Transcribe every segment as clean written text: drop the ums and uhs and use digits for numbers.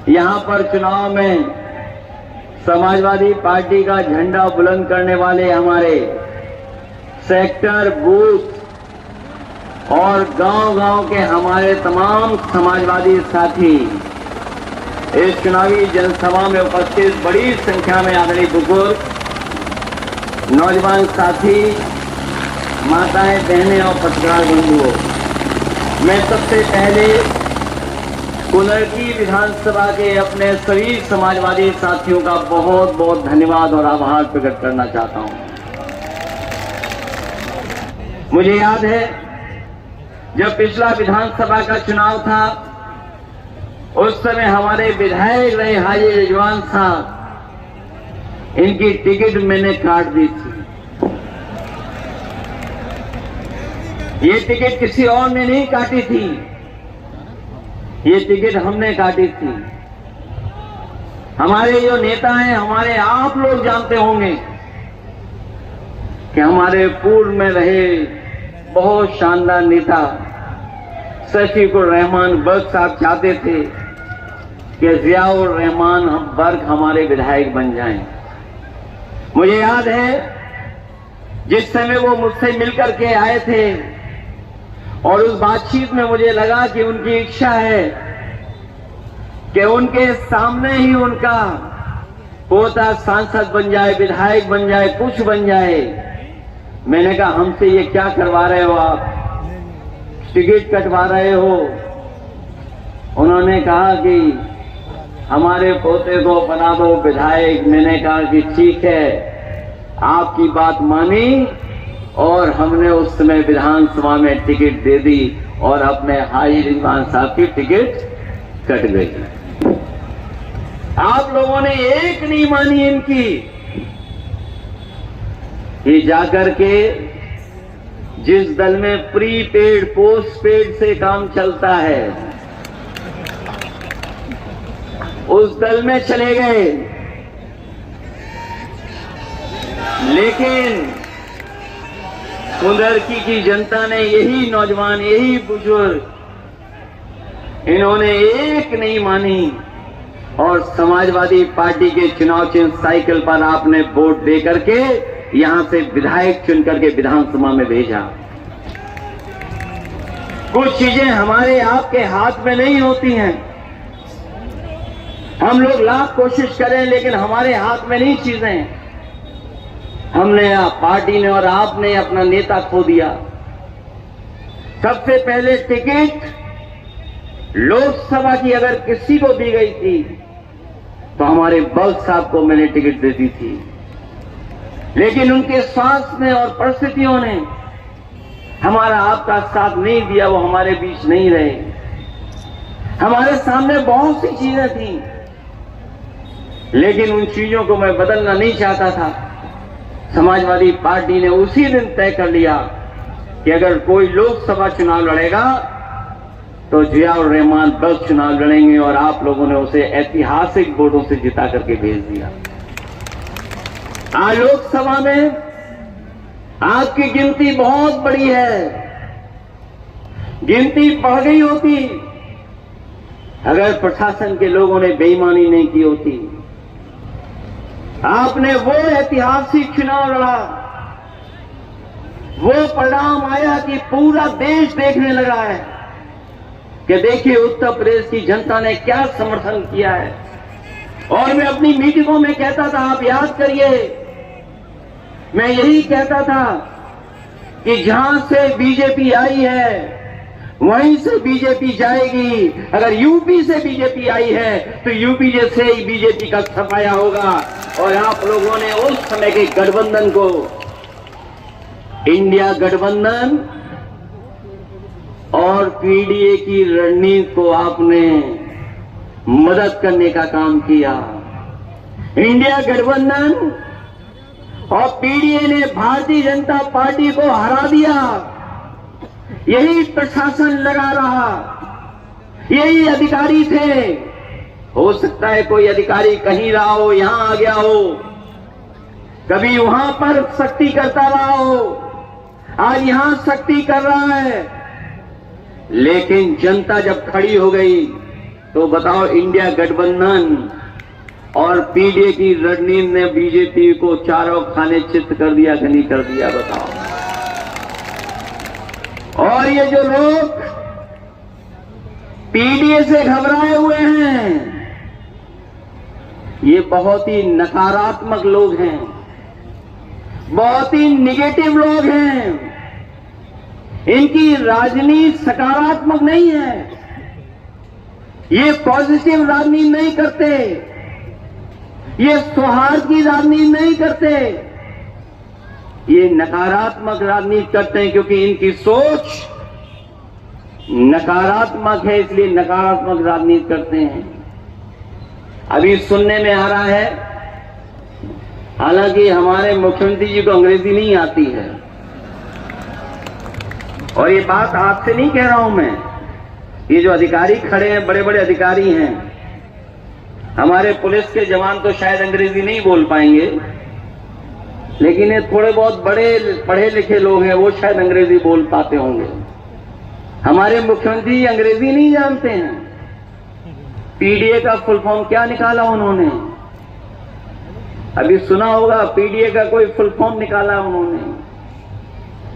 यहाँ पर चुनाव में समाजवादी पार्टी का झंडा बुलंद करने वाले हमारे सेक्टर, बूथ और गांव-गांव के हमारे तमाम समाजवादी साथी इस चुनावी जनसभा में उपस्थित बड़ी संख्या में आदरणीय बुजुर्ग, नौजवान साथी, माताएं, बहनें और पत्रकार बंधुओं, मैं सबसे पहले कुनरकी विधानसभा के अपने सभी समाजवादी साथियों का बहुत बहुत धन्यवाद और आभार प्रकट करना चाहता हूं। मुझे याद है जब पिछला विधानसभा का चुनाव था, उस समय हमारे विधायक रहे हाजी रिजवान साहब, इनकी टिकट मैंने काट दी थी। ये टिकट किसी और ने नहीं काटी थी, ये टिकट हमने काटी थी। हमारे जो नेता हैं, हमारे आप लोग जानते होंगे कि हमारे पूर्व में रहे बहुत शानदार नेता शफीकुर रहमान बर्ग साहब चाहते थे कि जियाउर रहमान बर्ग हमारे विधायक बन जाएं। मुझे याद है जिस समय वो मुझसे मिलकर के आए थे और उस बातचीत में मुझे लगा कि उनकी इच्छा है कि उनके सामने ही उनका पोता सांसद बन जाए, विधायक बन जाए, कुछ बन जाए। मैंने कहा हमसे ये क्या करवा रहे हो आप, टिकट कटवा रहे हो। उन्होंने कहा कि हमारे पोते को बना दो विधायक। मैंने कहा कि ठीक है, आपकी बात मानी और हमने उस समय विधानसभा में टिकट दे दी और अपने हाजी रिजवान साहब की टिकट कट गई। आप लोगों ने एक नहीं मानी इनकी। ये जाकर के जिस दल में प्रीपेड पोस्टपेड से काम चलता है, उस दल में चले गए। लेकिन कुनरकी की जनता ने, यही नौजवान, यही बुजुर्ग, इन्होंने एक नहीं मानी और समाजवादी पार्टी के चुनाव चिन्ह साइकिल पर आपने वोट दे करके यहां से विधायक चुन करके विधानसभा में भेजा। कुछ चीजें हमारे आपके हाथ में नहीं होती हैं। हम लोग लाख कोशिश करें लेकिन हमारे हाथ में नहीं चीजें। हमने, पार्टी ने और आपने अपना नेता खो दिया। सबसे पहले टिकट लोकसभा की अगर किसी को दी गई थी तो हमारे बल्क साहब को मैंने टिकट दे दी थी। लेकिन उनके स्वास्थ्य ने और परिस्थितियों ने हमारा आपका साथ नहीं दिया, वो हमारे बीच नहीं रहे। हमारे सामने बहुत सी चीजें थी लेकिन उन चीजों को मैं बदलना नहीं चाहता था। समाजवादी पार्टी ने उसी दिन तय कर लिया कि अगर कोई लोकसभा चुनाव लड़ेगा तो जियाउर रहमान बर्ग चुनाव लड़ेंगे और आप लोगों ने उसे ऐतिहासिक वोटों से जिता करके भेज दिया। आज लोकसभा में आपकी गिनती बहुत बड़ी है। गिनती बढ़ गई होती अगर प्रशासन के लोगों ने बेईमानी नहीं की होती। आपने वो ऐतिहासिक चुनाव लड़ा, वो परिणाम आया कि पूरा देश देखने लगा है कि देखिए उत्तर प्रदेश की जनता ने क्या समर्थन किया है। और मैं अपनी मीटिंगों में कहता था, आप याद करिए, मैं यही कहता था कि जहां से बीजेपी आई है वहीं से बीजेपी जाएगी। अगर यूपी से बीजेपी आई है तो यूपी से ही बीजेपी का सफाया होगा। और आप लोगों ने उस समय के गठबंधन को, इंडिया गठबंधन और पीडीए की रणनीति को आपने मदद करने का काम किया। इंडिया गठबंधन और पीडीए ने भारतीय जनता पार्टी को हरा दिया। यही प्रशासन लगा रहा, यही अधिकारी थे। हो सकता है कोई अधिकारी कहीं रहा हो, यहां आ गया हो, कभी वहां पर सख्ती करता रहा हो, आज यहां सख्ती कर रहा है। लेकिन जनता जब खड़ी हो गई तो बताओ इंडिया गठबंधन और पीडीए की रणनीति ने बीजेपी को चारों खाने चित्त कर दिया कि नहीं कर दिया, बताओ। और ये जो लोग पीडीए से घबराए हुए हैं, ये बहुत ही नकारात्मक लोग हैं, बहुत ही निगेटिव लोग हैं। इनकी राजनीति सकारात्मक नहीं है, ये पॉजिटिव राजनीति नहीं करते, ये सौहार्द की राजनीति नहीं करते, ये नकारात्मक राजनीति करते हैं, क्योंकि इनकी सोच नकारात्मक है, इसलिए नकारात्मक राजनीति करते हैं। अभी सुनने में आ रहा है, हालांकि हमारे मुख्यमंत्री जी को अंग्रेजी नहीं आती है, और ये बात आपसे नहीं कह रहा हूं मैं, ये जो अधिकारी खड़े हैं, बड़े बड़े अधिकारी हैं, हमारे पुलिस के जवान तो शायद अंग्रेजी नहीं बोल पाएंगे, लेकिन ये थोड़े बहुत बड़े पढ़े लिखे लोग हैं, वो शायद अंग्रेजी बोल पाते होंगे। हमारे मुख्यमंत्री जी अंग्रेजी नहीं जानते हैं। पीडीए का फुल फॉर्म क्या निकाला उन्होंने? अभी सुना होगा, पीडीए का कोई फुल फॉर्म निकाला उन्होंने।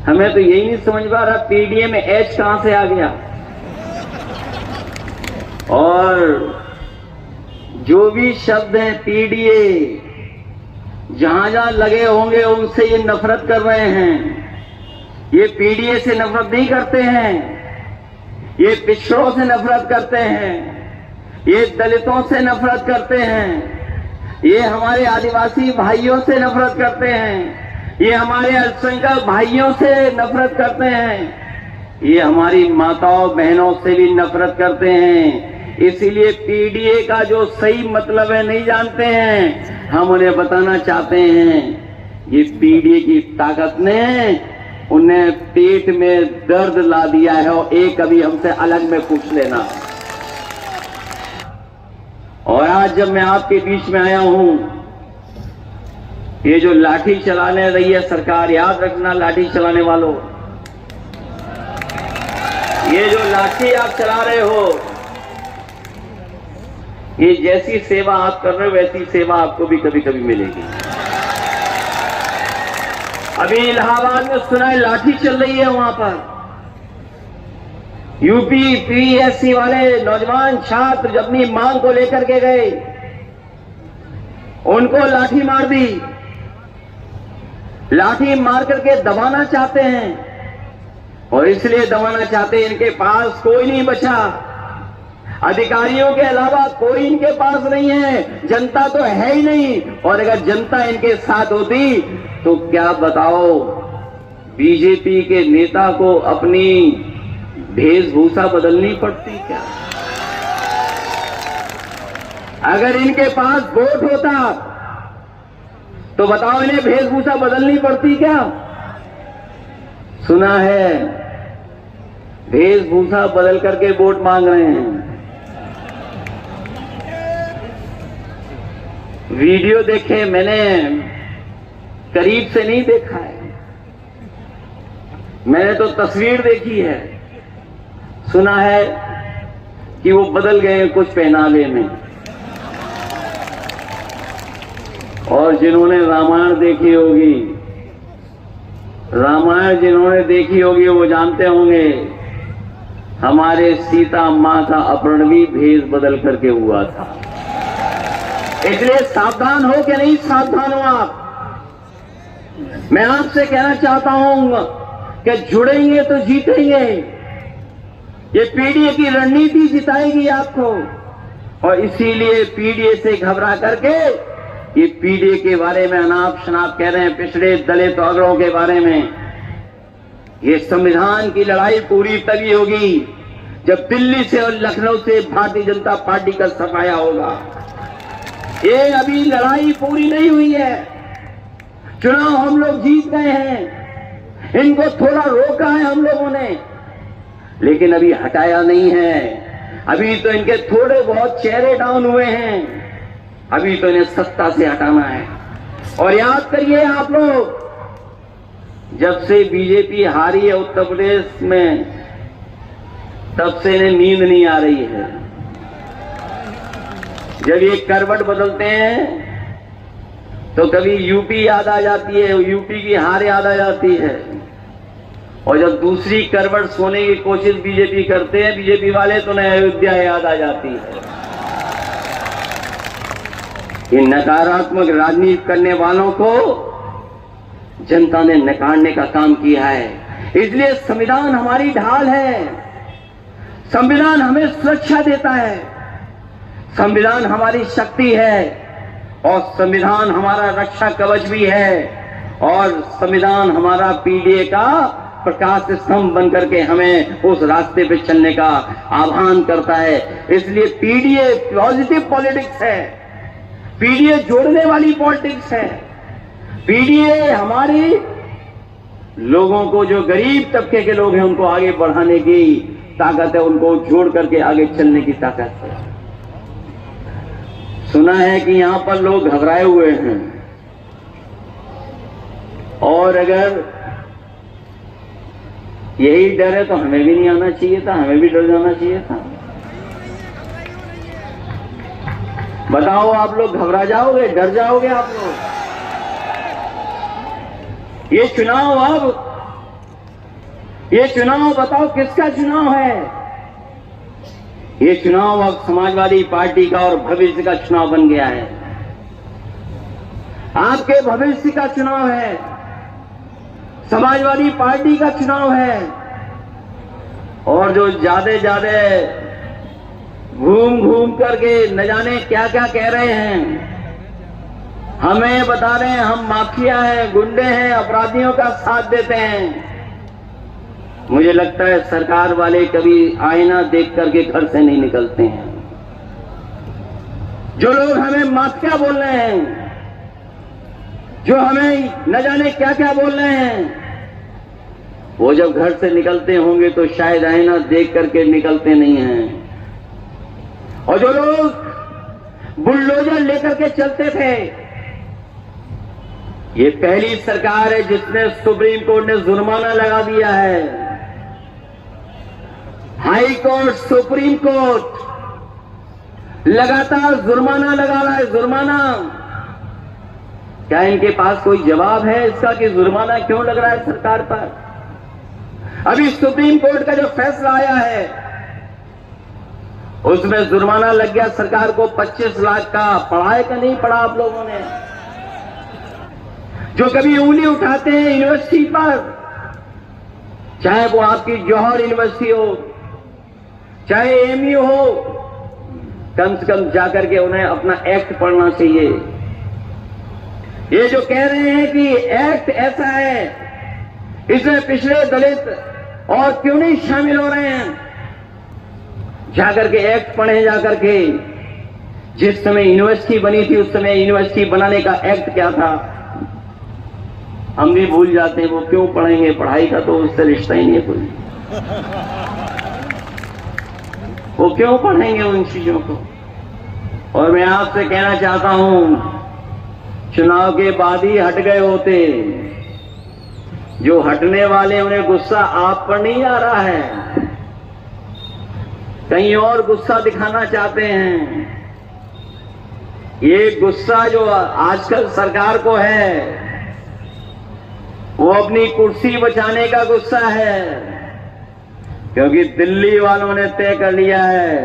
हमें तो यही नहीं समझ पा रहा, पीडीए में एच कहां से आ गया। और जो भी शब्द हैं पीडीए, जहां जहां लगे होंगे उनसे ये नफरत कर रहे हैं। ये पीडीए से नफरत नहीं करते हैं, ये पिछड़ों से नफरत करते हैं, ये दलितों से नफरत करते हैं, ये हमारे आदिवासी भाइयों से नफरत करते हैं, ये हमारे अल्पसंख्यक भाइयों से नफरत करते हैं, ये हमारी माताओं बहनों से भी नफरत करते हैं। इसीलिए पीडीए का जो सही मतलब है नहीं जानते हैं, हम उन्हें बताना चाहते हैं। ये पीडीए की ताकत ने उन्हें पेट में दर्द ला दिया है, और एक कभी हमसे अलग में पूछ लेना। और आज जब मैं आपके बीच में आया हूं, ये जो लाठी चलाने रही है सरकार, याद रखना लाठी चलाने वालों, ये जो लाठी आप चला रहे हो, ये जैसी सेवा आप कर रहे हो वैसी सेवा आपको भी कभी कभी मिलेगी। अभी इलाहाबाद में सुना है लाठी चल रही है, वहां पर यूपी पीएससी वाले नौजवान छात्र जब अपनी मांग को लेकर के गए, उनको लाठी मार दी, लाठी मार करके दबाना चाहते हैं। और इसलिए दबाना चाहते हैं, इनके पास कोई नहीं बचा, अधिकारियों के अलावा कोई इनके पास नहीं है, जनता तो है ही नहीं। और अगर जनता इनके साथ होती तो क्या बताओ, बीजेपी के नेता को अपनी वेशभूषा बदलनी पड़ती क्या? अगर इनके पास वोट होता तो बताओ इन्हें वेशभूषा बदलनी पड़ती क्या? सुना है वेशभूषा बदल करके वोट मांग रहे हैं। वीडियो देखे मैंने, करीब से नहीं देखा है, मैंने तो तस्वीर देखी है। सुना है कि वो बदल गए कुछ पहनावे में। और जिन्होंने रामायण देखी होगी, रामायण जिन्होंने देखी होगी वो जानते होंगे, हमारे सीता मां का अपहरण भी भेष बदल करके हुआ था। इसलिए सावधान हो कि नहीं सावधान हो आप? मैं आपसे कहना चाहता हूं कि जुड़ेंगे तो जीतेंगे। ये पीडीए की रणनीति जिताएगी आपको, और इसीलिए पीडीए से घबरा करके ये पीडीए के बारे में अनाप शनाप कह रहे हैं, पिछड़े दलित अगड़ों के बारे में। ये संविधान की लड़ाई पूरी तभी होगी जब दिल्ली से और लखनऊ से भारतीय जनता पार्टी का सफाया होगा। ये अभी लड़ाई पूरी नहीं हुई है, चुनाव हम लोग जीत गए हैं, इनको थोड़ा रोका है हम लोगों ने, लेकिन अभी हटाया नहीं है। अभी तो इनके थोड़े बहुत चेहरे डाउन हुए हैं, अभी तो इन्हें सत्ता से हटाना है। और याद करिए आप लोग, जब से बीजेपी हारी है उत्तर प्रदेश में, तब से इन्हें नींद नहीं आ रही है। जब ये करवट बदलते हैं तो कभी यूपी याद आ जाती है, यूपी की हार याद आ जाती है, और जब दूसरी करवट सोने की कोशिश बीजेपी करते हैं बीजेपी वाले तो नई अयोध्या याद आ जाती है। इन नकारात्मक राजनीति करने वालों को जनता ने नकारने का काम किया है। इसलिए संविधान हमारी ढाल है, संविधान हमें सुरक्षा देता है, संविधान हमारी शक्ति है और संविधान हमारा रक्षा कवच भी है, और संविधान हमारा पीडीए का प्रकाश स्तंभ बनकर के हमें उस रास्ते पे चलने का आह्वान करता है। इसलिए पीडीए पॉजिटिव पॉलिटिक्स है, पीडीए जोड़ने वाली पॉलिटिक्स है, पीडीए हमारी लोगों को, जो गरीब तबके के लोग हैं उनको आगे बढ़ाने की ताकत है, उनको जोड़ करके आगे चलने की ताकत है। सुना है कि यहां पर लोग घबराए हुए हैं, और अगर यही डर है तो हमें भी नहीं आना चाहिए था, हमें भी डर जाना चाहिए था। बताओ, आप लोग घबरा जाओगे, डर जाओगे आप लोग? ये चुनाव, अब ये चुनाव बताओ किसका चुनाव है? ये चुनाव अब समाजवादी पार्टी का और भविष्य का चुनाव बन गया है। आपके भविष्य का चुनाव है, समाजवादी पार्टी का चुनाव है, और जो ज्यादा घूम घूम करके न जाने क्या क्या कह रहे हैं, हमें बता रहे हैं हम माफिया हैं, गुंडे हैं, अपराधियों का साथ देते हैं। मुझे लगता है सरकार वाले कभी आईना देख करके घर से नहीं निकलते हैं। जो लोग हमें माफिया बोल रहे हैं, जो हमें न जाने क्या क्या बोल रहे हैं, वो जब घर से निकलते होंगे तो शायद आईना देख करके निकलते नहीं हैं। और जो लोग बुलडोजर लेकर के चलते थे, ये पहली सरकार है जिसने सुप्रीम कोर्ट ने जुर्माना लगा दिया है। हाई कोर्ट, सुप्रीम कोर्ट लगातार जुर्माना लगा रहा है, जुर्माना। क्या इनके पास कोई जवाब है इसका कि जुर्माना क्यों लग रहा है सरकार पर? अभी सुप्रीम कोर्ट का जो फैसला आया है उसमें जुर्माना लग गया सरकार को 25 लाख का। पढ़ा है कि नहीं पढ़ा आप लोगों ने? जो कभी उंगली उठाते हैं यूनिवर्सिटी पर, चाहे वो आपकी जौहर यूनिवर्सिटी हो, चाहे एमयू हो, कम से कम जाकर के उन्हें अपना एक्ट पढ़ना चाहिए। ये जो कह रहे हैं कि एक्ट ऐसा है, इसमें पिछड़े दलित और क्यों नहीं शामिल हो रहे हैं, जाकर के एक्ट पढ़े, जाकर के। जिस समय यूनिवर्सिटी बनी थी उस समय यूनिवर्सिटी बनाने का एक्ट क्या था हम भी भूल जाते हैं। वो क्यों पढ़ेंगे? पढ़ाई का तो उससे रिश्ता ही नहीं है कोई। वो क्यों पढ़ेंगे उन चीजों को? और मैं आपसे कहना चाहता हूं, चुनाव के बाद ही हट गए होते। जो हटने वाले उन्हें गुस्सा आप पर नहीं आ रहा है, कहीं और गुस्सा दिखाना चाहते हैं। ये गुस्सा जो आजकल सरकार को है वो अपनी कुर्सी बचाने का गुस्सा है, क्योंकि दिल्ली वालों ने तय कर लिया है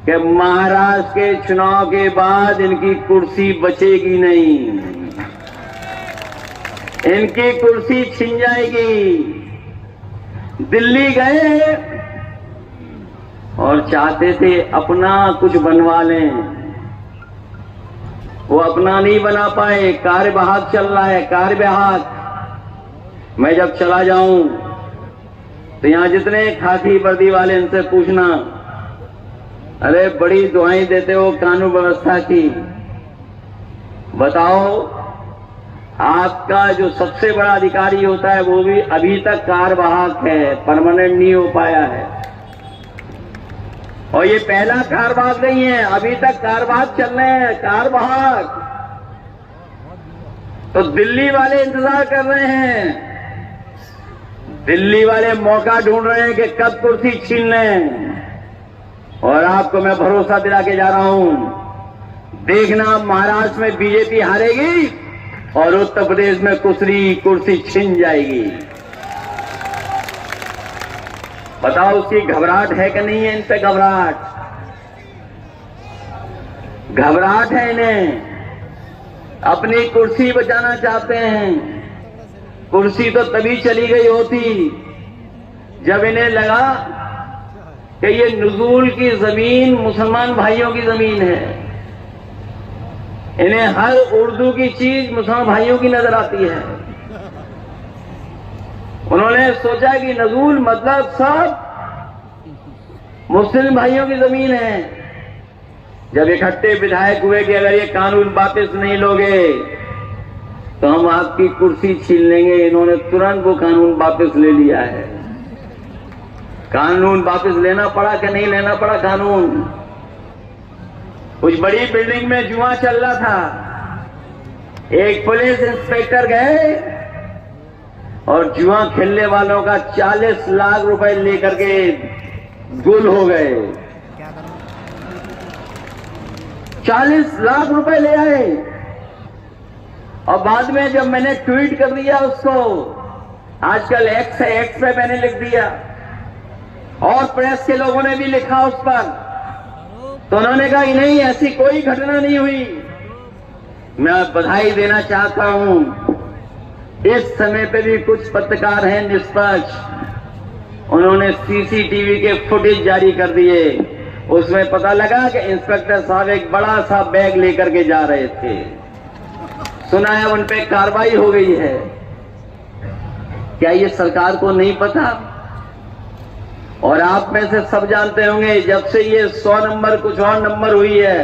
कि महाराष्ट्र के चुनाव के बाद इनकी कुर्सी बचेगी नहीं, इनकी कुर्सी छिन जाएगी। दिल्ली गए और चाहते थे अपना कुछ बनवा लें, वो अपना नहीं बना पाए। कार्यवाहक चल रहा है, कार्यवाहक। मैं जब चला जाऊं तो यहां जितने खाकी वर्दी वाले इनसे पूछना, अरे बड़ी दुआएं देते हो कानून व्यवस्था की, बताओ आपका जो सबसे बड़ा अधिकारी होता है वो भी अभी तक कार्यवाहक है, परमानेंट नहीं हो पाया है। और ये पहला कार्यवाहक नहीं है, अभी तक कार्यवाहक चल रहे हैं, कार्यवाहक। तो दिल्ली वाले इंतजार कर रहे हैं, दिल्ली वाले मौका ढूंढ रहे हैं कि कब कुर्सी छीन लें। और आपको मैं भरोसा दिला के जा रहा हूं, देखना महाराष्ट्र में बीजेपी हारेगी और उत्तर प्रदेश में कुर्सी छिन जाएगी। बताओ उसकी घबराहट है कि नहीं है? इन पे घबराहट है इन्हें, अपनी कुर्सी बचाना चाहते हैं। कुर्सी तो तभी चली गई होती जब इन्हें लगा कि ये नुज़ूल की जमीन मुसलमान भाइयों की जमीन है। इन्हें हर उर्दू की चीज मुसलमान भाइयों की नजर आती है। उन्होंने सोचा कि नुज़ूल मतलब सब मुस्लिम भाइयों की जमीन है। जब इकट्ठे विधायक हुए कि अगर ये कानून वापस नहीं लोगे तो हम आपकी कुर्सी छीन लेंगे, इन्होंने तुरंत वो कानून वापस ले लिया है। कानून वापस लेना पड़ा कि नहीं लेना पड़ा? कानून कुछ बड़ी बिल्डिंग में जुआ चल रहा था, एक पुलिस इंस्पेक्टर गए और जुआ खेलने वालों का 40 लाख रुपए लेकर के गुल हो गए। 40 लाख रुपए ले आए और बाद में जब मैंने ट्वीट कर दिया उसको, आजकल एक्स है, एक्स पे मैंने लिख दिया और प्रेस के लोगों ने भी लिखा उस पर, तो उन्होंने कहा कि नहीं ऐसी कोई घटना नहीं हुई। मैं बधाई देना चाहता हूं, इस समय पे भी कुछ पत्रकार हैं निष्पक्ष, उन्होंने सीसीटीवी के फुटेज जारी कर दिए। उसमें पता लगा कि इंस्पेक्टर साहब एक बड़ा सा बैग लेकर के जा रहे थे। सुना है उन पे कार्रवाई हो गई है। क्या ये सरकार को नहीं पता? और आप में से सब जानते होंगे, जब से ये 100 नंबर कुछ और नंबर हुई है,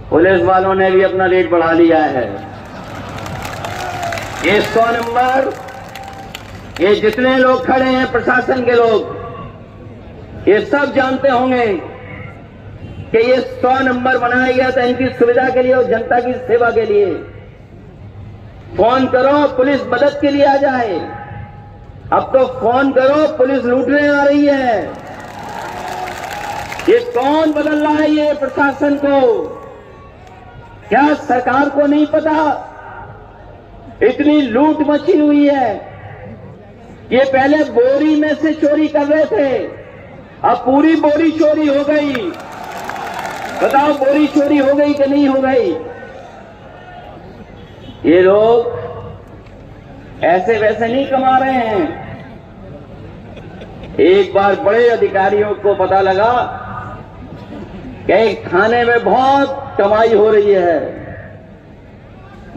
पुलिस वालों ने भी अपना रेट बढ़ा लिया है। ये 100 नंबर, ये जितने लोग खड़े हैं प्रशासन के लोग, ये सब जानते होंगे कि ये 100 नंबर बनाया गया था इनकी सुविधा के लिए और जनता की सेवा के लिए। फोन करो पुलिस मदद के लिए आ जाए, अब तो फोन करो पुलिस लूटने आ रही है। ये कौन बदल रहा है ये प्रशासन को? क्या सरकार को नहीं पता? इतनी लूट मची हुई है। ये पहले बोरी में से चोरी कर रहे थे, अब पूरी बोरी चोरी हो गई। बताओ बोरी चोरी हो गई कि नहीं हो गई? ये लोग ऐसे वैसे नहीं कमा रहे हैं। एक बार बड़े अधिकारियों को पता लगा कि एक थाने में बहुत कमाई हो रही है।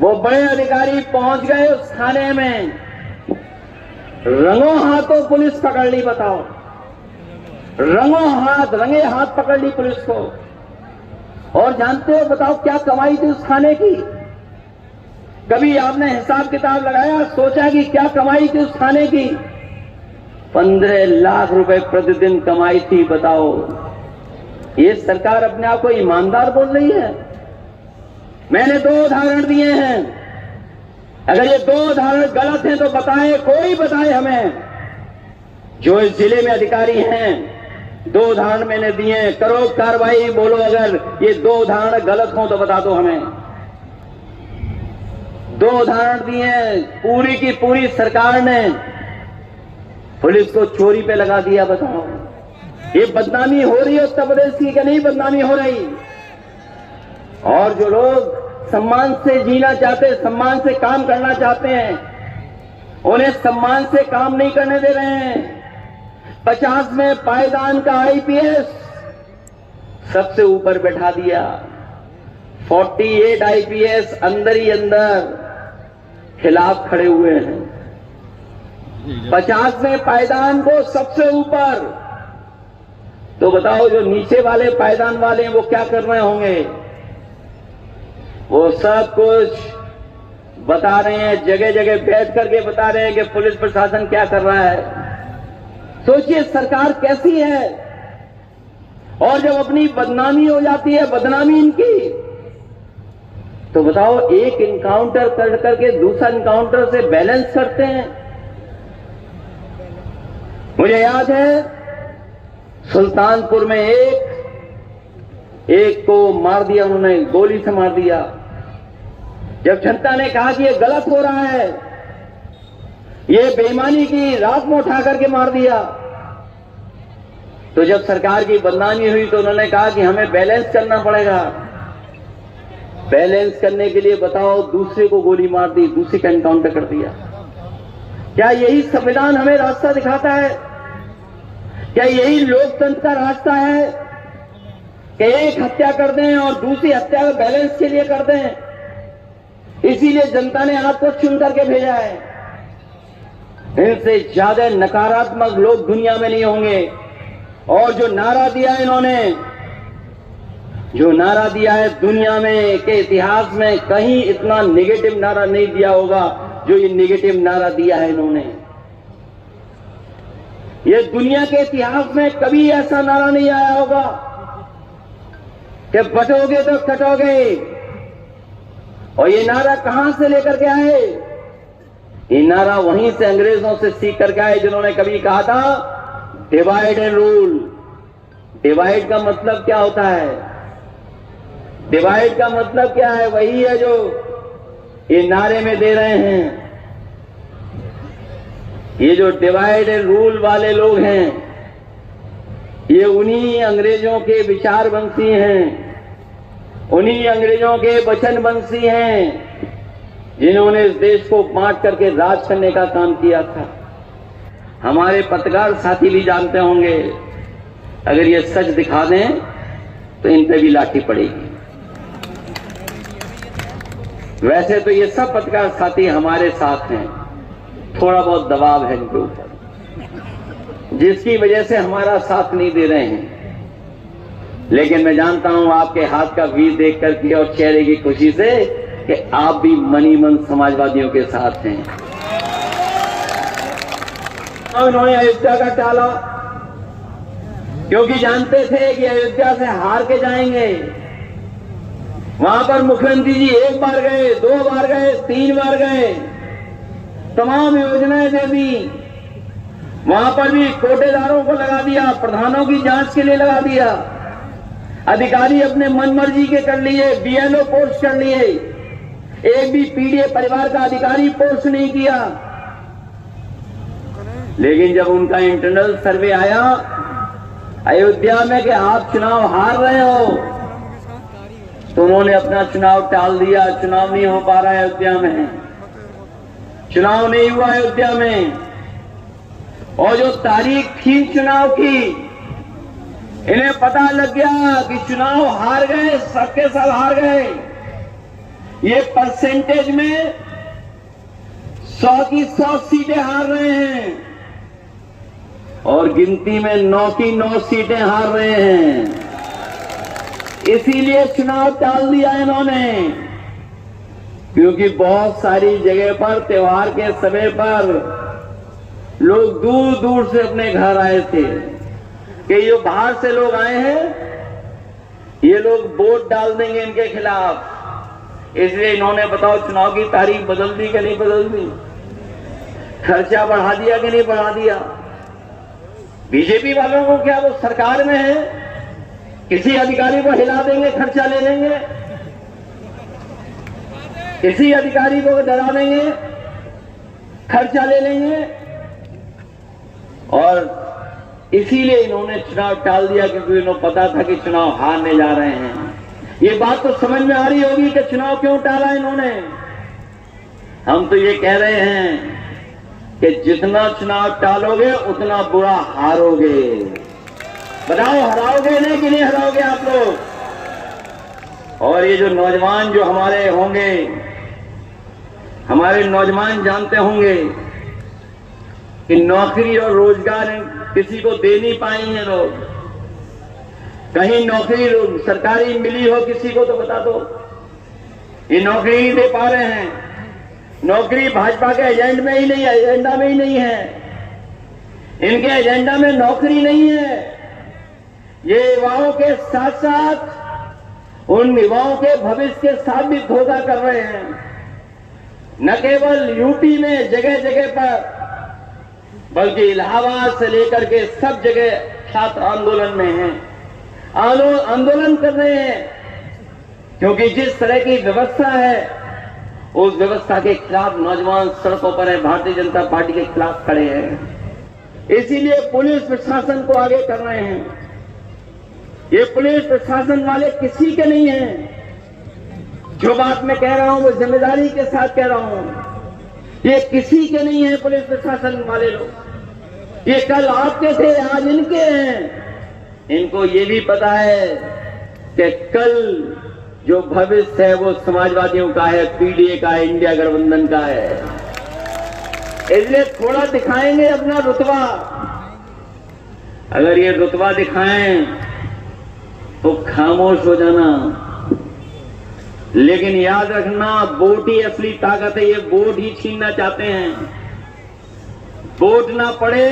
वो बड़े अधिकारी पहुंच गए उस थाने में, रंगों हाथों पुलिस पकड़ ली। बताओ, रंगे हाथ पकड़ ली पुलिस को। और जानते हो, बताओ क्या कमाई थी उस थाने की? कभी आपने हिसाब किताब लगाया, सोचा कि क्या कमाई थी उस थाने की? 15 लाख रुपए प्रतिदिन कमाई थी। बताओ, ये सरकार अपने आप को ईमानदार बोल रही है? मैंने 2 उदाहरण दिए हैं, अगर ये 2 उदाहरण गलत हैं तो बताएं, कोई बताए हमें। जो इस जिले में अधिकारी हैं, 2 उदाहरण मैंने दिए, करो कार्रवाई। बोलो अगर ये 2 उदाहरण गलत हों तो बता दो हमें। 2 उदाहरण दिए, पूरी की पूरी सरकार ने पुलिस को चोरी पे लगा दिया। बताओ, ये बदनामी हो रही है उत्तर प्रदेश की कि नहीं बदनामी हो रही? और जो लोग सम्मान से जीना चाहते, सम्मान से काम करना चाहते हैं, उन्हें सम्मान से काम नहीं करने दे रहे हैं। 50 में पायदान का आईपीएस सबसे ऊपर बैठा दिया। 48 आईपीएस अंदर ही अंदर खिलाफ खड़े हुए हैं। 50 में पायदान को सबसे ऊपर। तो बताओ, जो नीचे वाले पायदान वाले हैं वो क्या कर रहे होंगे? वो सब कुछ बता रहे हैं, जगह जगह बैठ करके बता रहे हैं कि पुलिस प्रशासन क्या कर रहा है। सोचिए सरकार कैसी है। और जब अपनी बदनामी हो जाती है, बदनामी इनकी, तो बताओ एक इनकाउंटर कर करके दूसरा इनकाउंटर से बैलेंस करते हैं। मुझे याद है सुल्तानपुर में एक एक को मार दिया उन्होंने, गोली से मार दिया। जब जनता ने कहा कि ये गलत हो रहा है, ये बेईमानी की, रात में उठा करके मार दिया। तो जब सरकार की बदनामी हुई तो उन्होंने कहा कि हमें बैलेंस करना पड़ेगा। बैलेंस करने के लिए बताओ, दूसरे को गोली मार दी, दूसरे का एनकाउंटर कर दिया। क्या यही संविधान हमें रास्ता दिखाता है? क्या यही लोकतंत्र का रास्ता है कि एक हत्या कर दें और दूसरी हत्या को बैलेंस के लिए कर दें? इसीलिए जनता ने आपको चुन करके भेजा है। इनसे ज्यादा नकारात्मक लोग दुनिया में नहीं होंगे। और जो नारा दिया इन्होंने, जो नारा दिया है, दुनिया में के इतिहास में कहीं इतना नेगेटिव नारा नहीं दिया होगा जो ये नेगेटिव नारा दिया है इन्होंने। ये दुनिया के इतिहास में कभी ऐसा नारा नहीं आया होगा कि बटोगे तो कटोगे। और ये नारा कहां से लेकर के आए? ये नारा वहीं से अंग्रेजों से सीख करके आए, जिन्होंने कभी कहा था डिवाइड एंड रूल। डिवाइड का मतलब क्या होता है? डिवाइड का मतलब क्या है? वही है जो ये नारे में दे रहे हैं। ये जो डिवाइड एंड रूल वाले लोग हैं, ये उन्हीं अंग्रेजों के विचारवंशी हैं, उन्हीं अंग्रेजों के वचनवंशी हैं जिन्होंने इस देश को बांट करके राज करने का काम किया था। हमारे पत्रकार साथी भी जानते होंगे, अगर ये सच दिखा दें तो इन पे भी लाठी पड़ेगी। वैसे तो ये सब पत्रकार साथी हमारे साथ हैं, थोड़ा बहुत दबाव है इनके ऊपर, जिसकी वजह से हमारा साथ नहीं दे रहे हैं। लेकिन मैं जानता हूं आपके हाथ का वीर देख करके और चेहरे की खुशी से कि आप भी मनी मन समाजवादियों के साथ हैं। उन्होंने अयोध्या का टाला क्योंकि जानते थे कि अयोध्या से हार के जाएंगे। वहां पर मुख्यमंत्री जी एक बार गए, 2 बार गए, 3 बार गए, तमाम योजनाएं दे दी। वहां पर भी कोटेदारों को लगा दिया, प्रधानों की जांच के लिए लगा दिया, अधिकारी अपने मन मर्जी के कर लिए, बीएलओ पोस्ट कर लिए, एक भी पीड़ित परिवार का अधिकारी पोस्ट नहीं किया। लेकिन जब उनका इंटरनल सर्वे आया अयोध्या में कि आप चुनाव हार रहे हो, तो उन्होंने अपना चुनाव टाल दिया। चुनाव नहीं हो पा रहा है अयोध्या में, चुनाव नहीं हुआ अयोध्या में। और जो तारीख थी चुनाव की, इन्हें पता लग गया कि चुनाव हार गए, सबके सब हार गए। ये परसेंटेज में 100 की 100 सीटें हार रहे हैं और गिनती में 9 की 9 सीटें हार रहे हैं। इसीलिए चुनाव टाल दिया इन्होंने, क्योंकि बहुत सारी जगह पर त्योहार के समय पर लोग दूर दूर से अपने घर आए थे कि ये बाहर से लोग आए हैं, ये लोग वोट डाल देंगे इनके खिलाफ। इसलिए इन्होंने बताओ चुनाव की तारीख बदल दी कि नहीं बदल दी, खर्चा बढ़ा दिया कि नहीं बढ़ा दिया। बीजेपी वालों को क्या, वो सरकार में है, किसी अधिकारी को हिला देंगे, खर्चा ले लेंगे, किसी अधिकारी को डरा देंगे, खर्चा ले लेंगे। और इसीलिए इन्होंने चुनाव टाल दिया, क्योंकि इन्होंने पता था कि चुनाव हारने जा रहे हैं। ये बात तो समझ में आ रही होगी कि चुनाव क्यों टाला इन्होंने। हम तो ये कह रहे हैं कि जितना चुनाव टालोगे उतना बुरा हारोगे। बताओ हराओगे नहीं कि नहीं हराओगे आप लोग। और ये जो नौजवान जो हमारे होंगे, हमारे नौजवान जानते होंगे कि नौकरी और रोजगार किसी को दे नहीं पाए हैं लोग। कहीं नौकरी सरकारी मिली हो किसी को तो बता दो। ये नौकरी नहीं दे पा रहे हैं। नौकरी भाजपा के एजेंडा में ही नहीं है, एजेंडा में ही नहीं है। इनके एजेंडा में नौकरी नहीं है। ये युवाओं के साथ साथ उन युवाओं के भविष्य के साथ भी धोखा कर रहे हैं। न केवल यूपी में जगह जगह पर, बल्कि इलाहाबाद से लेकर के सब जगह छात्र आंदोलन में हैं। आंदोलन कर रहे हैं, क्योंकि जिस तरह की व्यवस्था है उस व्यवस्था के खिलाफ नौजवान सड़कों पर है, भारतीय जनता पार्टी के खिलाफ खड़े हैं। इसीलिए पुलिस प्रशासन को आगे कर रहे हैं। ये पुलिस प्रशासन वाले किसी के नहीं हैं। जो बात मैं कह रहा हूं वो जिम्मेदारी के साथ कह रहा हूं। ये किसी के नहीं है पुलिस प्रशासन वाले लोग। ये कल आपके थे, आज इनके हैं। इनको ये भी पता है कि कल जो भविष्य है वो समाजवादियों का है, पीडीए का है, इंडिया गठबंधन का है। इसलिए थोड़ा दिखाएंगे अपना रुतबा। अगर ये रुतबा दिखाएं तो खामोश हो जाना, लेकिन याद रखना वोट ही असली ताकत है। ये वोट ही छीनना चाहते हैं, वोट ना पड़े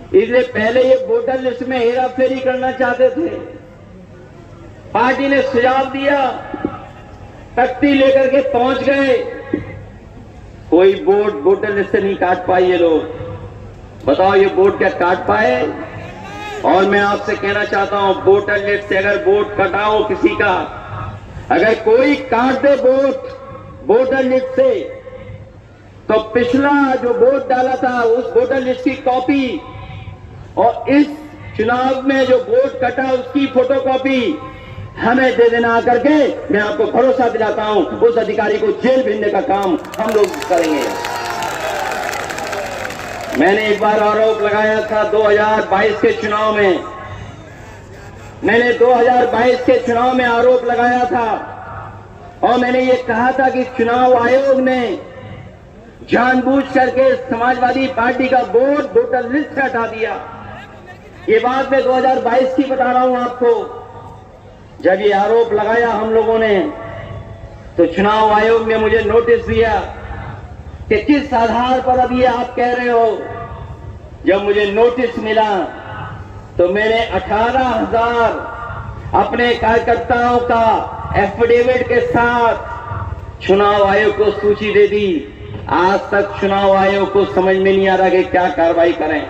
इसलिए पहले ये वोटर लिस्ट में हेरा फेरी करना चाहते थे। पार्टी ने सुझाव दिया, तख्ती लेकर के पहुंच गए, कोई वोट वोटर लिस्ट से नहीं काट पाए ये लोग। बताओ ये वोट क्या काट पाए? और मैं आपसे कहना चाहता हूं, वोटर लिस्ट से अगर वोट कटाओ किसी का, अगर कोई काट दे वोट वोटर लिस्ट से, तो पिछला जो वोट डाला था उस वोटर लिस्ट की कॉपी और इस चुनाव में जो वोट कटा उसकी फोटोकॉपी हमें दे देना आकर के। मैं आपको भरोसा दिलाता हूं उस अधिकारी को जेल भेजने का काम हम लोग करेंगे। मैंने एक बार आरोप लगाया था 2022 के चुनाव में, मैंने 2022 के चुनाव में आरोप लगाया था और मैंने ये कहा था कि चुनाव आयोग ने जानबूझ करके समाजवादी पार्टी का वोट वोटर लिस्ट से हटा दिया। ये बात मैं 2022 की बता रहा हूं आपको। जब ये आरोप लगाया हम लोगों ने तो चुनाव आयोग ने मुझे नोटिस दिया कि किस आधार पर अभी आप कह रहे हो। जब मुझे नोटिस मिला तो मैंने 18,000 अपने कार्यकर्ताओं का एफिडेविट के साथ चुनाव आयोग को सूची दे दी। आज तक चुनाव आयोग को समझ में नहीं आ रहा कि क्या कार्रवाई करें।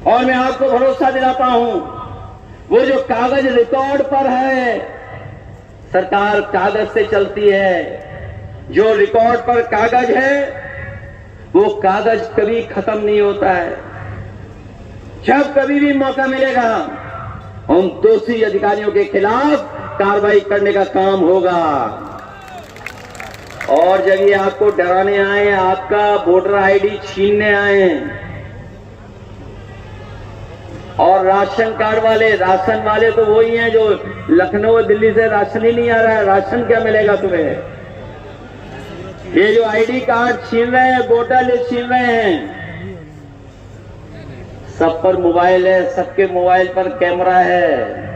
और मैं आपको भरोसा दिलाता हूं, वो जो कागज रिकॉर्ड पर है, सरकार कागज से चलती है। जो रिकॉर्ड पर कागज है वो कागज कभी खत्म नहीं होता है। जब कभी भी मौका मिलेगा उन दोषी अधिकारियों के खिलाफ कार्रवाई करने का काम होगा। और जब ये आपको डराने आए, आपका वोटर आईडी छीनने आए, और राशन कार्ड वाले, राशन वाले तो वही हैं जो लखनऊ दिल्ली से राशन ही नहीं आ रहा है। राशन क्या मिलेगा तुम्हें? ये जो आईडी कार्ड छीन रहे हैं, वोटर लिस्ट छीन रहे हैं, सब पर मोबाइल है, सबके मोबाइल पर कैमरा है।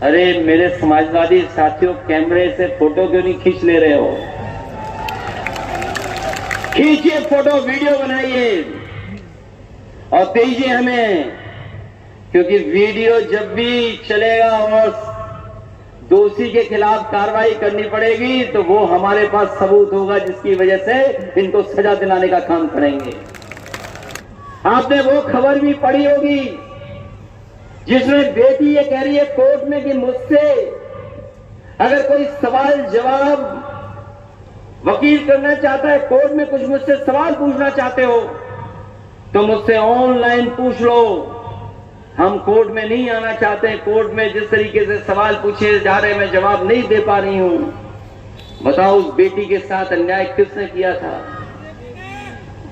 अरे मेरे समाजवादी साथियों, कैमरे से फोटो क्यों नहीं खींच ले रहे हो? खींचिए फोटो, वीडियो बनाइए और दीजिए हमें, क्योंकि वीडियो जब भी चलेगा और दोषी के खिलाफ कार्रवाई करनी पड़ेगी तो वो हमारे पास सबूत होगा जिसकी वजह से इनको सजा दिलाने का काम करेंगे। आपने वो खबर भी पढ़ी होगी जिसमें बेटी ये कह रही है कोर्ट में कि मुझसे अगर कोई सवाल जवाब वकील करना चाहता है, कोर्ट में कुछ मुझसे सवाल पूछना चाहते हो तो मुझसे ऑनलाइन पूछ लो, हम कोर्ट में नहीं आना चाहते। कोर्ट में जिस तरीके से सवाल पूछे जा रहे मैं जवाब नहीं दे पा रही हूं। बताओ उस बेटी के साथ अन्याय किसने किया था?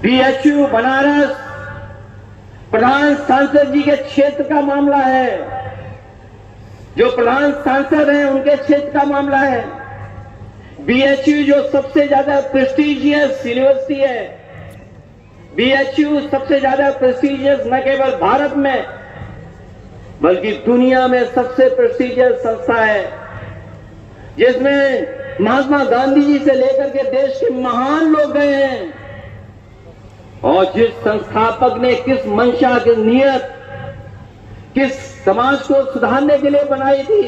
बीएचयू बनारस प्रधान सांसद जी के क्षेत्र का मामला है। जो प्रधान सांसद हैं उनके क्षेत्र का मामला है। बीएचयू जो सबसे ज्यादा प्रेस्टीजियस यूनिवर्सिटी है, बीएचयू सबसे ज्यादा प्रेस्टीजियस न केवल भारत में बल्कि दुनिया में सबसे प्रेस्टीजियस संस्था है, जिसमें महात्मा गांधी जी से लेकर के देश के महान लोग गए हैं। और जिस संस्थापक ने किस मंशा, किस नियत, किस समाज को सुधारने के लिए बनाई थी,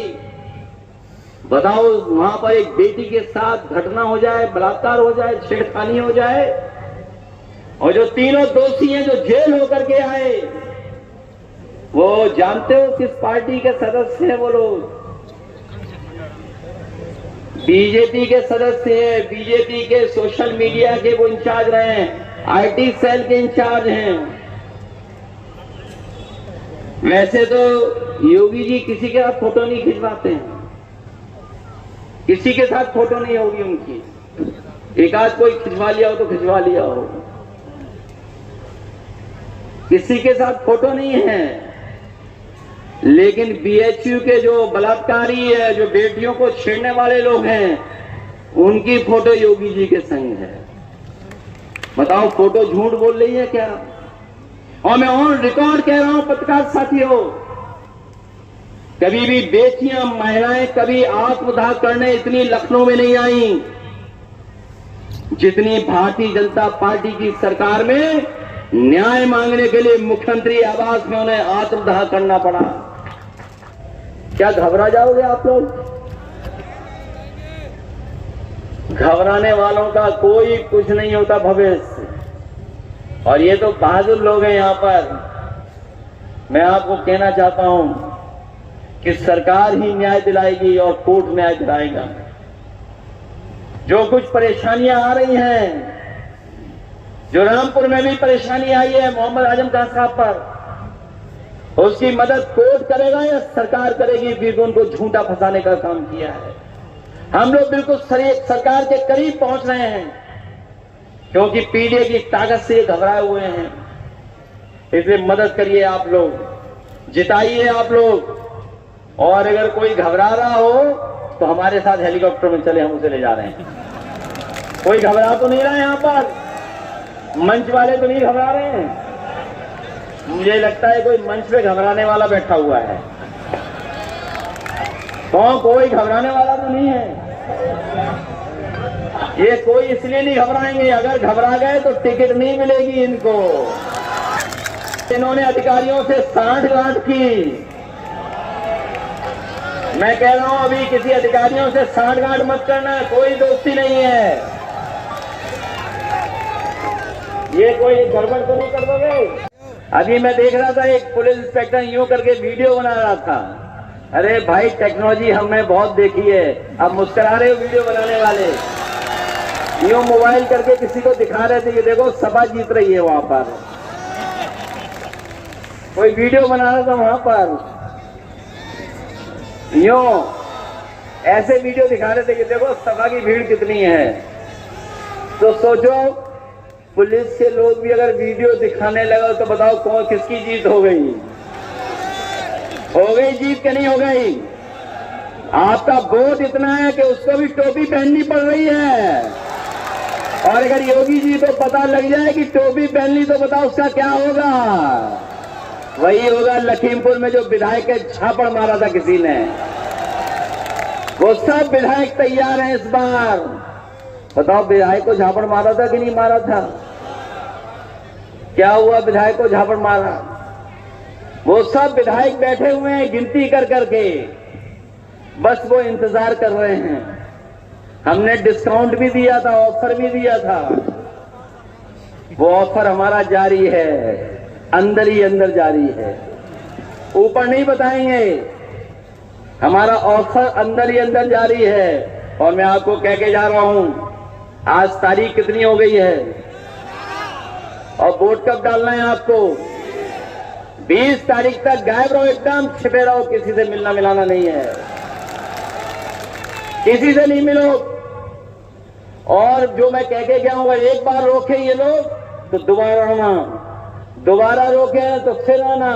बताओ वहां पर एक बेटी के साथ घटना हो जाए, बलात्कार हो जाए, छेड़खानी हो जाए, और जो तीनों दोषी हैं जो जेल होकर के आए, वो जानते हो किस पार्टी के सदस्य हैं वो लोग? बीजेपी के सदस्य हैं। बीजेपी के सोशल मीडिया के वो इंचार्ज रहे हैं, आईटी सेल के इंचार्ज हैं। वैसे तो योगी जी किसी के साथ फोटो नहीं खिंचवाते हैं, किसी के साथ फोटो नहीं होगी उनकी। एक आध कोई खिंचवा लिया हो तो खिंचवा लिया हो, किसी के साथ फोटो नहीं है। लेकिन बीएचयू के जो बलात्कारी है, जो बेटियों को छेड़ने वाले लोग हैं, उनकी फोटो योगी जी के संग है। बताओ, फोटो झूठ बोल रही है क्या? और मैं ऑन रिकॉर्ड कह रहा हूं पत्रकार साथियों, कभी भी बेटियां, महिलाएं कभी आत्मदाह करने इतनी लखनऊ में नहीं आई जितनी भारतीय जनता पार्टी की सरकार में न्याय मांगने के लिए मुख्यमंत्री आवास में उन्हें आत्मदाह करना पड़ा। क्या घबरा जाओगे आप लोग? घबराने वालों का कोई कुछ नहीं होता भविष्य। और ये तो बहादुर लोग हैं यहां पर। मैं आपको कहना चाहता हूं कि सरकार ही न्याय दिलाएगी और कोर्ट न्याय दिलाएगा। जो कुछ परेशानियां आ रही हैं, जो रामपुर में भी परेशानी आई है मोहम्मद आजम खान साहब पर, उसकी मदद कोर्ट करेगा या सरकार करेगी? फिर उनको झूठा फंसाने का काम किया है। हम लोग बिल्कुल सरकार के करीब पहुंच रहे हैं, क्योंकि पीडीए की ताकत से घबराए हुए हैं। इसलिए मदद करिए आप लोग, जिताइए आप लोग। और अगर कोई घबरा रहा हो तो हमारे साथ हेलीकॉप्टर में चले, हम उसे ले जा रहे हैं। कोई घबरा तो नहीं रहा है यहां पर? मंच वाले तो नहीं घबरा रहे हैं? मुझे लगता है कोई मंच पे घबराने वाला बैठा हुआ है। कोई घबराने वाला तो नहीं है। ये कोई इसलिए नहीं घबराएंगे, अगर घबरा गए तो टिकट नहीं मिलेगी इनको। इन्होंने अधिकारियों से सांठ-गांठ की। मैं कह रहा हूं अभी किसी अधिकारियों से सांठ-गांठ मत करना, कोई दोस्ती नहीं है। ये कोई गड़बड़ तो नहीं कर दोगे? अभी मैं देख रहा था एक पुलिस इंस्पेक्टर यूं करके वीडियो बना रहा था। अरे भाई, टेक्नोलॉजी हमने बहुत देखी है, अब मुस्कुरा रहे हो वीडियो बनाने वाले। यूं मोबाइल करके किसी को दिखा रहे थे कि देखो सभा जीत रही है वहां पर। कोई वीडियो बना रहा था वहां पर, यूं ऐसे वीडियो दिखा रहे थे कि देखो सभा की भीड़ कितनी है। तो सोचो, पुलिस के लोग भी अगर वीडियो दिखाने लगा तो बताओ कौन किसकी जीत हो गई? हो गई जीत कि नहीं हो गई? आपका वोट इतना है कि उसको भी टोपी पहननी पड़ रही है। और अगर योगी जी को पता लग जाए कि टोपी पहन ली तो बताओ उसका क्या होगा? वही होगा लखीमपुर में जो विधायक के झापड़ मारा था किसी ने। वो सब विधायक तैयार हैं इस बार। बताओ, विधायक को झापड़ मारा था कि नहीं मारा था? क्या हुआ? विधायक को झापड़ मारा। वो सब विधायक बैठे हुए हैं गिनती कर करके, बस वो इंतजार कर रहे हैं। हमने डिस्काउंट भी दिया था, ऑफर भी दिया था। वो ऑफर हमारा जारी है, अंदर ही अंदर जारी है, ऊपर नहीं बताएंगे। हमारा ऑफर अंदर ही अंदर जारी है। और मैं आपको कह के जा रहा हूं, आज तारीख कितनी हो गई है और वोट कब डालना है आपको? 20 तारीख तक गायब रहो, एकदम छिपे रहो, किसी से मिलना मिलाना नहीं है, किसी से नहीं मिलो। और जो मैं कह के गया हूं, अगर एक बार रोके ये लोग तो दोबारा आना, दोबारा रोके तो फिर आना,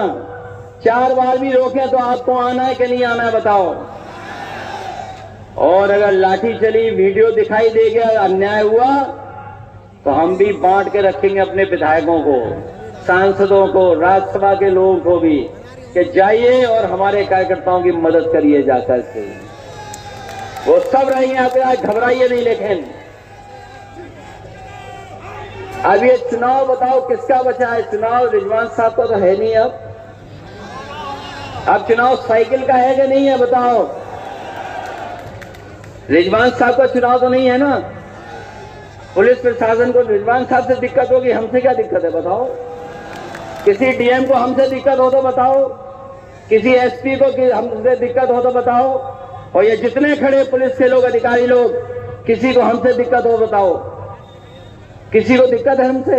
4 बार भी रोके तो आपको आना है कि नहीं आना है बताओ। और अगर लाठी चली, वीडियो दिखाई दे गया, अन्याय हुआ तो हम भी बांट के रखेंगे अपने विधायकों को, सांसदों को, राज्यसभा के लोगों को भी, कि जाइए और हमारे कार्यकर्ताओं की मदद करिए जाकर के। वो सब रहेंगे यहाँ पे, आज घबराइए नहीं। लेकिन अब ये चुनाव बताओ किसका बचा है? चुनाव रिजवान साहब का तो है नहीं। अब चुनाव साइकिल का है कि नहीं है बताओ? रिजवान साहब का चुनाव तो नहीं है ना। पुलिस प्रशासन को रिजवान साहब से दिक्कत होगी, हमसे क्या दिक्कत है बताओ? किसी डीएम को हमसे दिक्कत हो तो बताओ, किसी एसपी को हमसे दिक्कत हो तो बताओ, और ये जितने खड़े पुलिस के लोग, अधिकारी लोग, किसी को हमसे दिक्कत हो बताओ। किसी को दिक्कत है हमसे?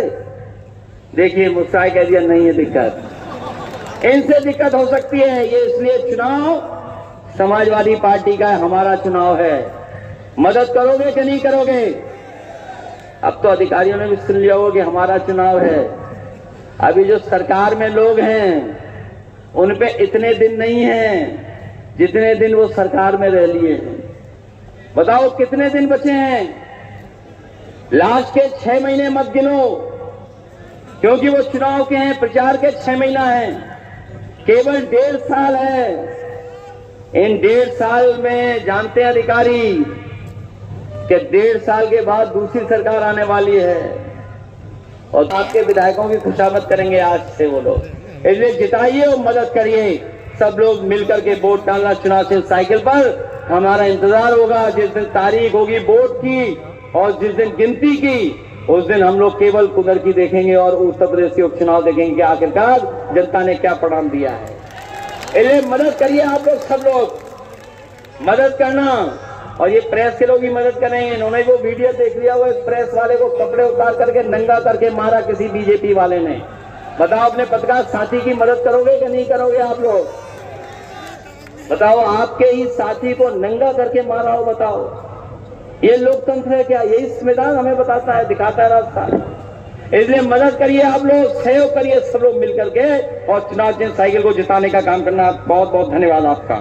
देखिए मुस्ताए कह दिया नहीं है दिक्कत, इनसे दिक्कत हो सकती है। ये इसलिए चुनाव समाजवादी पार्टी का है, हमारा चुनाव है। मदद करोगे कि नहीं करोगे? अब तो अधिकारियों ने भी सुन लिया होगा कि हमारा चुनाव है। अभी जो सरकार में लोग हैं उन पे इतने दिन नहीं हैं जितने दिन वो सरकार में रह लिए हैं। बताओ कितने दिन बचे हैं? लास्ट के 6 महीने मत गिनो, क्योंकि वो चुनाव के हैं, प्रचार के 6 महीना है, केवल 1.5 साल है। इन 1.5 साल में जानते हैं अधिकारी कि 1.5 साल के बाद दूसरी सरकार आने वाली है और आपके विधायकों की खुशामद करेंगे आज से वो लोग। इसलिए जिताइए और मदद करिए, सब लोग मिलकर के वोट डालना चुनाव से साइकिल पर। हमारा इंतजार होगा जिस दिन तारीख होगी वोट की और जिस दिन गिनती की, उस दिन हम लोग केवल कुदर की देखेंगे और उत्तर प्रदेश के उपचुनाव देखेंगे कि आखिरकार जनता ने क्या परिणाम दिया है। इसलिए मदद करिए आप लोग, सब लोग मदद करना। और ये प्रेस के लोग भी मदद करेंगे। इन्होंने वो वीडियो देख लिया, वो प्रेस वाले को कपड़े उतार करके नंगा करके मारा किसी बीजेपी वाले ने। बताओ अपने पत्रकार साथी की मदद करोगे कि नहीं करोगे? आप लोग बताओ, आपके ही साथी को नंगा करके मारा हो, बताओ ये लोकतंत्र है क्या? यही संविधान हमें बताता है, दिखाता है रास्ता। इसलिए मदद करिए आप लोग, सहयोग करिए सब लोग मिलकर के और चुनाव चिन्ह साइकिल को जिताने का काम करना। बहुत बहुत धन्यवाद आपका।